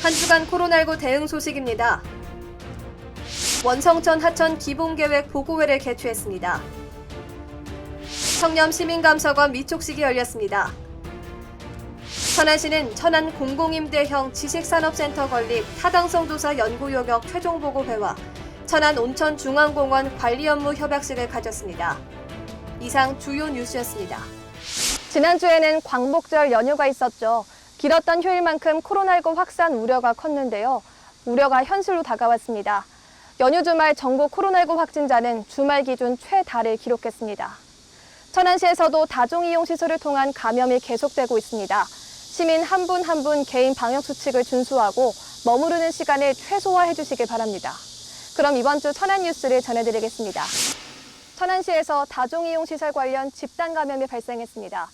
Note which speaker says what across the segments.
Speaker 1: 한 주간 코로나19 대응 소식입니다. 원성천 하천 기본계획 보고회를 개최했습니다. 청렴 시민감사관 위촉식이 열렸습니다. 천안시는 천안 공공임대형 지식산업센터 건립 타당성 조사 연구 용역 최종 보고회와 천안 온천중앙공원 관리 업무 협약식을 가졌습니다. 이상 주요 뉴스였습니다.
Speaker 2: 지난주에는 광복절 연휴가 있었죠. 길었던 휴일만큼 코로나19 확산 우려가 컸는데요. 우려가 현실로 다가왔습니다. 연휴 주말 전국 코로나19 확진자는 주말 기준 최다를 기록했습니다. 천안시에서도 다중이용시설을 통한 감염이 계속되고 있습니다. 시민 한 분 한 분 개인 방역수칙을 준수하고 머무르는 시간을 최소화해 주시길 바랍니다. 그럼 이번 주 천안 뉴스를 전해드리겠습니다. 천안시에서 다중이용시설 관련 집단 감염이 발생했습니다.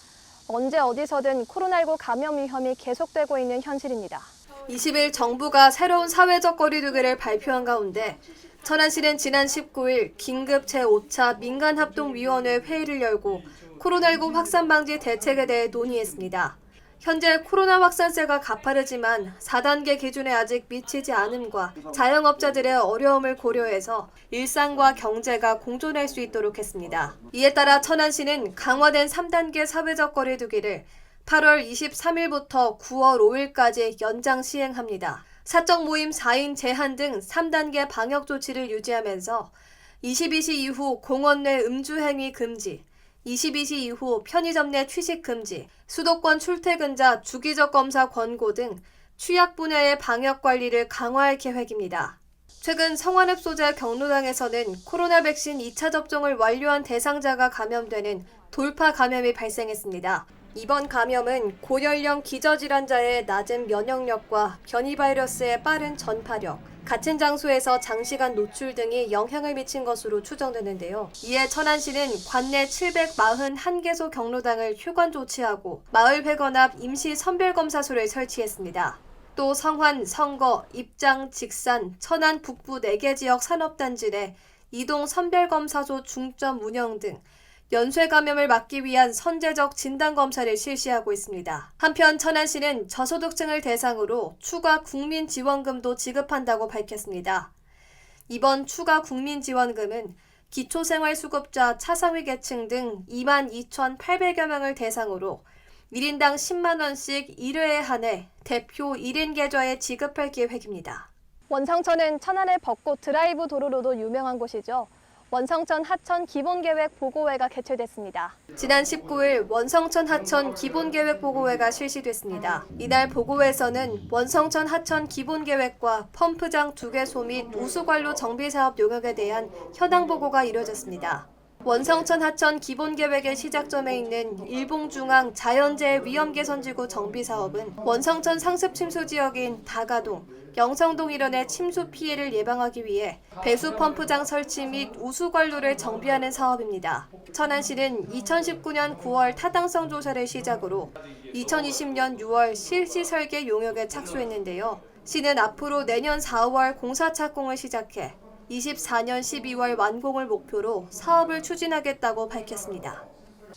Speaker 2: 언제 어디서든 코로나19 감염 위험이 계속되고 있는 현실입니다.
Speaker 1: 20일 정부가 새로운 사회적 거리두기를 발표한 가운데 천안시는 지난 19일 긴급 제5차 민간합동위원회 회의를 열고 코로나19 확산 방지 대책에 대해 논의했습니다. 현재 코로나 확산세가 가파르지만 4단계 기준에 아직 미치지 않음과 자영업자들의 어려움을 고려해서 일상과 경제가 공존할 수 있도록 했습니다. 이에 따라 천안시는 강화된 3단계 사회적 거리두기를 8월 23일부터 9월 5일까지 연장 시행합니다. 사적 모임 4인 제한 등 3단계 방역 조치를 유지하면서 22시 이후 공원 내 음주 행위 금지, 22시 이후 편의점 내 취식 금지, 수도권 출퇴근자 주기적 검사 권고 등 취약 분야의 방역 관리를 강화할 계획입니다. 최근 성완읍 소재 경로당에서는 코로나 백신 2차 접종을 완료한 대상자가 감염되는 돌파 감염이 발생했습니다. 이번 감염은 고연령 기저질환자의 낮은 면역력과 변이 바이러스의 빠른 전파력, 같은 장소에서 장시간 노출 등이 영향을 미친 것으로 추정되는데요. 이에 천안시는 관내 741개소 경로당을 휴관 조치하고 마을회관앞 임시 선별검사소를 설치했습니다. 또 성환, 성거, 입장, 직산, 천안 북부 4개 지역 산업단지 내 이동 선별검사소 중점 운영 등 연쇄 감염을 막기 위한 선제적 진단검사를 실시하고 있습니다. 한편 천안시는 저소득층을 대상으로 추가 국민지원금도 지급한다고 밝혔습니다. 이번 추가 국민지원금은 기초생활수급자 차상위 계층 등 22,800여 명을 대상으로 1인당 10만 원씩 1회에 한해 대표 1인 계좌에 지급할 계획입니다.
Speaker 2: 원성천은 천안의 벚꽃 드라이브 도로로도 유명한 곳이죠. 원성천 하천 기본계획 보고회가 개최됐습니다.
Speaker 1: 지난 19일 원성천 하천 기본계획 보고회가 실시됐습니다. 이날 보고회에서는 원성천 하천 기본계획과 펌프장 2개소 및 우수관로 정비사업 용역에 대한 현황 보고가 이뤄졌습니다. 원성천 하천 기본계획의 시작점에 있는 일봉중앙 자연재해 위험개선지구 정비사업은 원성천 상습침수지역인 다가동, 영성동 일원의 침수 피해를 예방하기 위해 배수 펌프장 설치 및 우수관로를 정비하는 사업입니다. 천안시는 2019년 9월 타당성 조사를 시작으로 2020년 6월 실시 설계 용역에 착수했는데요. 시는 앞으로 내년 4월 공사 착공을 시작해 24년 12월 완공을 목표로 사업을 추진하겠다고 밝혔습니다.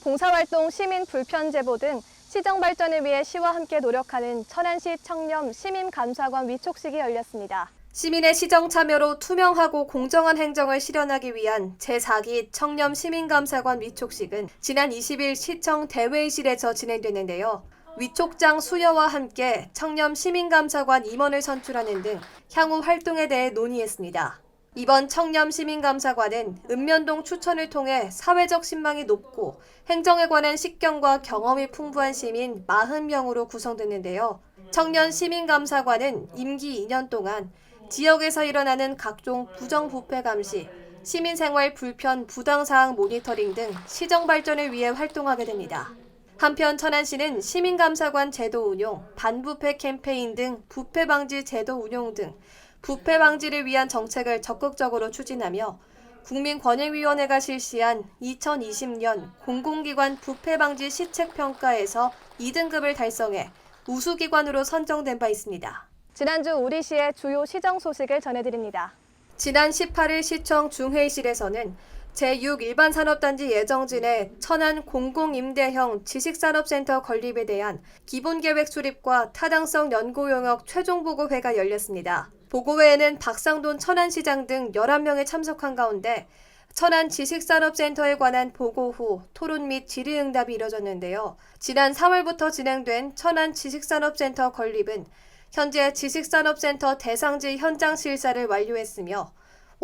Speaker 2: 봉사활동, 시민 불편 제보 등 시정 발전을 위해 시와 함께 노력하는 천안시 청렴 시민감사관 위촉식이 열렸습니다.
Speaker 1: 시민의 시정 참여로 투명하고 공정한 행정을 실현하기 위한 제4기 청렴 시민감사관 위촉식은 지난 20일 시청 대회의실에서 진행됐는데요. 위촉장 수여와 함께 청렴 시민감사관 임원을 선출하는 등 향후 활동에 대해 논의했습니다. 이번 청렴 시민감사관은 읍면동 추천을 통해 사회적 신망이 높고 행정에 관한 식견과 경험이 풍부한 시민 40명으로 구성됐는데요. 청년 시민감사관은 임기 2년 동안 지역에서 일어나는 각종 부정부패 감시, 시민생활 불편 부당사항 모니터링 등 시정 발전을 위해 활동하게 됩니다. 한편 천안시는 시민감사관 제도 운용, 반부패 캠페인 등 부패 방지 제도 운용 등 부패 방지를 위한 정책을 적극적으로 추진하며 국민권익위원회가 실시한 2020년 공공기관 부패 방지 시책 평가에서 2등급을 달성해 우수기관으로 선정된 바 있습니다.
Speaker 2: 지난주 우리 시의 주요 시정 소식을 전해드립니다.
Speaker 1: 지난 18일 시청 중회의실에서는 제6 일반산업단지 예정진의 천안 공공임대형 지식산업센터 건립에 대한 기본계획 수립과 타당성 연구용역 최종보고회가 열렸습니다. 보고회에는 박상돈 천안시장 등 11명이 참석한 가운데 천안 지식산업센터에 관한 보고 후 토론 및 질의응답이 이뤄졌는데요. 지난 3월부터 진행된 천안 지식산업센터 건립은 현재 지식산업센터 대상지 현장 실사를 완료했으며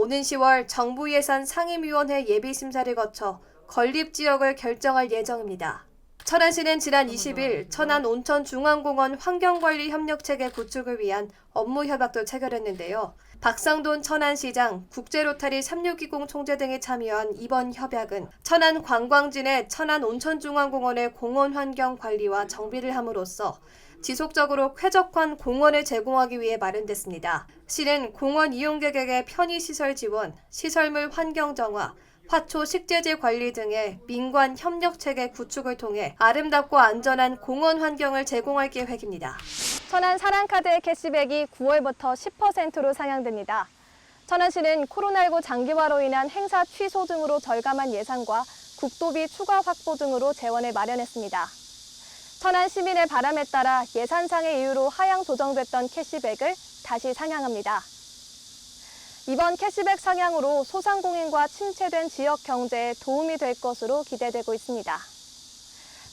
Speaker 1: 오는 10월 정부 예산 상임위원회 예비심사를 거쳐 건립 지역을 결정할 예정입니다. 천안시는 지난 20일 천안 온천중앙공원 환경관리 협력체계 구축을 위한 업무 협약도 체결했는데요. 박상돈 천안시장, 국제로타리 3620 총재 등이 참여한 이번 협약은 천안 관광진의 천안 온천중앙공원의 공원 환경 관리와 정비를 함으로써 지속적으로 쾌적한 공원을 제공하기 위해 마련됐습니다. 시는 공원 이용객에게 편의시설 지원, 시설물 환경 정화, 화초 식재질 관리 등의 민관 협력체계 구축을 통해 아름답고 안전한 공원 환경을 제공할 계획입니다.
Speaker 2: 천안 사랑카드의 캐시백이 9월부터 10%로 상향됩니다. 천안시는 코로나19 장기화로 인한 행사 취소 등으로 절감한 예산과 국도비 추가 확보 등으로 재원을 마련했습니다. 천안 시민의 바람에 따라 예산상의 이유로 하향 조정됐던 캐시백을 다시 상향합니다. 이번 캐시백 상향으로 소상공인과 침체된 지역 경제에 도움이 될 것으로 기대되고 있습니다.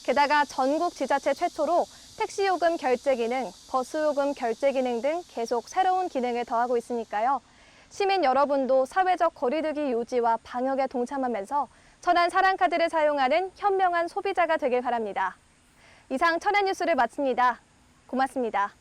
Speaker 2: 게다가 전국 지자체 최초로 택시요금 결제 기능, 버스요금 결제 기능 등 계속 새로운 기능을 더하고 있으니까요. 시민 여러분도 사회적 거리두기 유지와 방역에 동참하면서 천안 사랑카드를 사용하는 현명한 소비자가 되길 바랍니다. 이상 천안 뉴스를 마칩니다. 고맙습니다.